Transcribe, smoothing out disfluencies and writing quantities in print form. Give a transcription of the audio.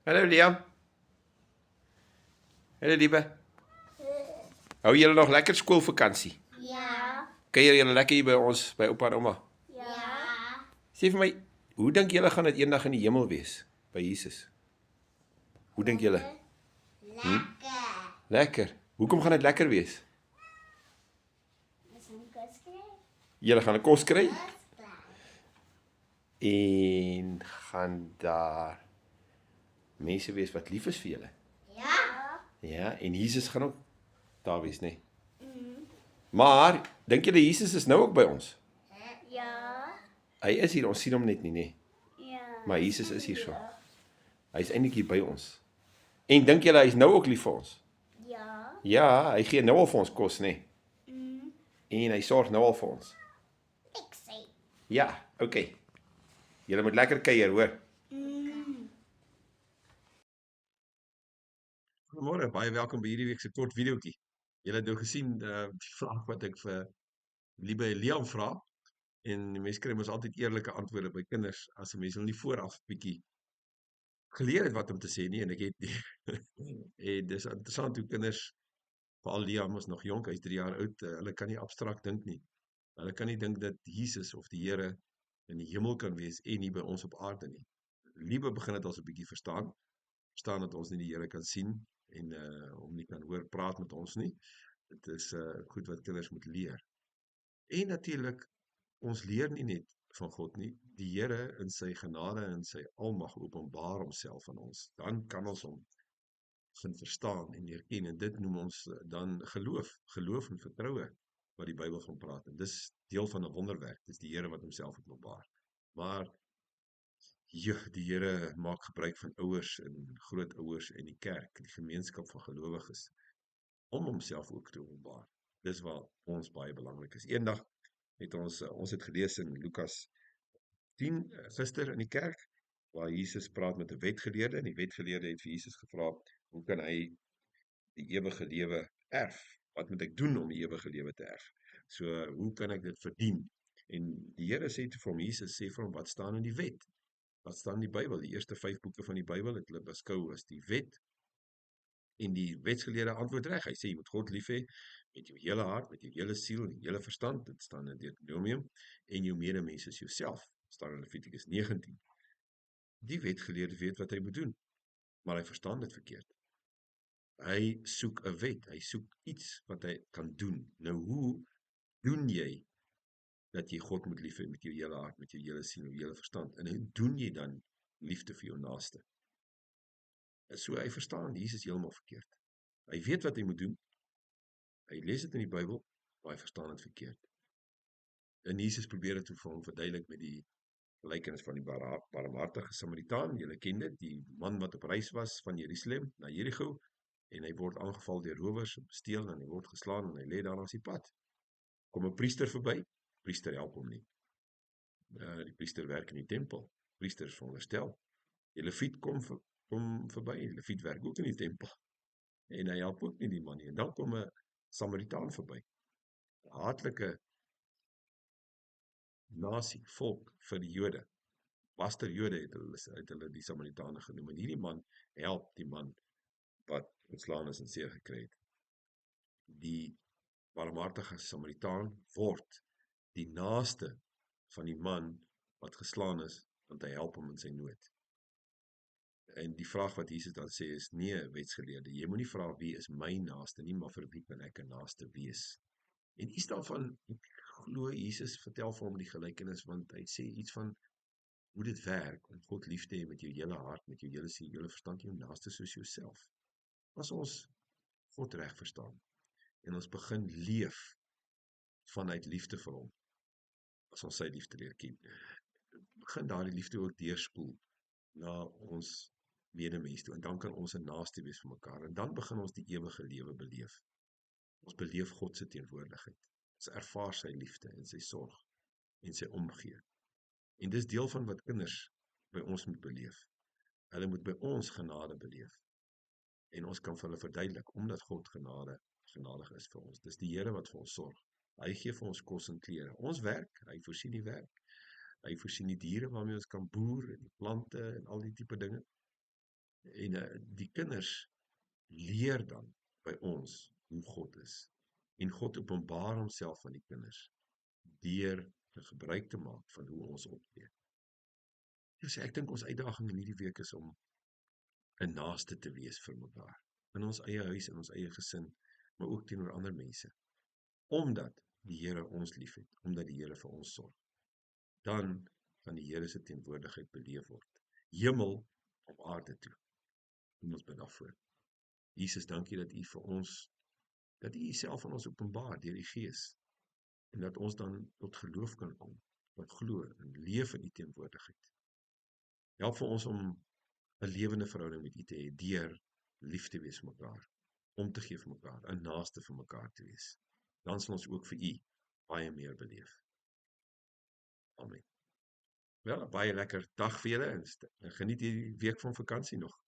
Hallo Liam. Hallo Liebe. Hou julle nog lekker skoolvakansie? Ja. Kuier julle lekker hier by ons, by oupa en ouma? Ja. Sê vir my, hoe dink julle gaan dit eendag in die hemel wees by Jesus? Hoe dink julle? Lekker. Lekker. Hoekom gaan dit lekker wees? Ons moet kos kry. Julle gaan 'n kos kry Kos bly. en gaan daar mense wees wat lief is vir julle. Ja. Ja, en Jesus gaan ook daar wees, nê? Maar dink julle Jesus is nou ook by ons? Ja. Hy is hier, ons sien hom net nie, nê? Ja. Maar Jesus is hier so. Hy's eintlik hier by ons. En dink julle hy's nou ook lief vir ons? Ja. Ja, hy gee nou al vir ons kos, nê? En hy sorg nou al vir ons. Ek sê. Ja, okay. Julle moet lekker kuier, hoor. Goeiemôre, baie welkom by hierdie week se kort videoetjie. Julle het nou gesien die vraag wat ek vir Liebe Liam vra en mense kry mos altyd eerlike antwoorde by kinders as 'n mens hulle nie vooraf bietjie geleer het wat om te sê nie en ek het nie. En dis interessant hoe kinders, veral Liam is nog jonk, hy's 3 jaar oud, hulle kan nie abstrakt dink nie. Hulle kan nie dink dat Jesus of die Here in die hemel kan wees en hier by ons op aarde nie. Liebe begin dit al 'n bietjie verstaan dat ons nie die Here kan sien en hom nie kan hoor praat met ons nie. Dit is goed wat kinders moet leer. En natuurlik, ons leer nie net van God nie. Die Here in sy genade en sy almag openbaar homself aan ons. Dan kan ons hom begin verstaan en erken en dit noem ons dan geloof en vertroue wat die Bybel van praat. En dis deel van 'n wonderwerk. Dis die Here wat homself openbaar. Maar die Here maak gebruik van ouers en grootouers en die kerk, die gemeenskap van gelowiges om homself ook te openbaar. Dis waar ons baie belangrik is. Eendag het ons het gelees in Lukas 10 gister in die kerk waar Jesus praat met 'n wetgeleerde en die wetgeleerde het vir Jesus gevra, hoe kan hy die ewige lewe erf? Wat moet ek doen om die ewige lewe te erf? So, hoe kan ek dit verdien? En die Here sê toe vir hom, Jesus sê vir hom, wat staan in die wet? Wat staan in die Bybel? Die eerste 5 boeke van die Bybel het hulle beskou as die wet. En die wetsgeleerde antwoord reg. Hy sê jy moet God lief hê met jou hele hart, met jou hele siel en jou hele verstand. Dit staan in Deuteronomium en jou medemens is jouself. Staan in Levitikus 19. Die wetgeleerde weet wat hy moet doen, maar hy verstaan dit verkeerd. Hy soek 'n wet, hy soek iets wat hy kan doen. Nou hoe doen jy dat jy God moet lief hê met jou hele hart, met jou hele siel en jou hele verstand? En hoe doen jy dan liefde vir jou naaste? So hy verstaan Jesus heeltemal verkeerd. Hy weet wat hy moet doen. Hy lees dit in die Bybel, maar hy verstaan dit verkeerd. En Jesus probeer dit vir hom verduidelik met die gelykenis van die barmhartige Samaritaan. Julle ken dit, die man wat op reis was van Jerusalem na Jerigo en hy word aangeval deur rowers, steel en hy word geslaan en hy lê daar langs die pad. Kom 'n priester verby, priester help hom nie. Die priester werk in die tempel. Priester is veronderstel. Die leviet kom verby, die leviet werk ook in die tempel. En hy help ook nie die man nie. En dan kom 'n Samaritaan verby. 'n Haatlike nasie, volk vir die Jode. Laster Jode het hulle die Samaritane genoem. En hierdie man help die man wat ontslaan is en seer gekry het. Die barmhartige Samaritaan word die naaste van die man wat geslaan is, want hy help hom in sy nood. En die vraag wat Jesus dan sê is, nee, wetsgeleerde, jy moenie vra wie is my naaste nie, maar vir wie kan ek 'n naaste wees? En iets daarvan, ek glo Jesus vertel vir hom die gelykenis, want hy sê iets van hoe dit werk om God lief te hê met jou hele hart, met jou hele siel, jou hele verstand, jou naaste soos jouself. As ons God reg verstaan en ons begin leef vanuit liefde vir hom, as ons sy liefde leer ken, begin daardie liefde ook deurspoel na ons medemens toe, en dan kan ons 'n naaste wees vir mekaar, en dan begin ons die ewige lewe beleef. Ons beleef God se teenwoordigheid. Ons ervaar sy liefde en sy sorg en sy omgee. En dis deel van wat kinders by ons moet beleef. Hulle moet by ons genade beleef. En ons kan vir hulle verduidelik, omdat God genadig is vir ons. Dis die Here wat vir ons sorg. Hy gee vir ons kos en klere. Ons werk, hy voorsien die werk. Hy voorsien die diere waarmee ons kan boer en die plante en al die tipe dinge. En die kinders leer dan by ons hoe God is. En God openbaar homself aan die kinders deur gebruik te maak van hoe ons optree. Dus ek dink ons uitdaging in hierdie week is om 'n naaste te wees vir mekaar. In ons eie huis, in ons eie gesin, maar ook teenoor ander mense. Omdat die Here ons liefhet, omdat die Here vir ons sorg. Dan gaan die Here se teenwoordigheid beleef word. Hemel op aarde toe. Kom ons bid daarvoor. Jesus, dankie dat U vir ons, dat U Uself aan ons openbaar deur die Gees en dat ons dan tot geloof kan kom, wat glo en leef in U teenwoordigheid. Help vir ons om 'n lewende verhouding met U te hê deur lief te wees vir mekaar, om te gee vir mekaar, 'n naaste vir mekaar te wees. Dan sal ons ook vir U baie meer beleef. Amen. Wel, 'n baie lekker dag vir julle en geniet hierdie week van vakansie nog.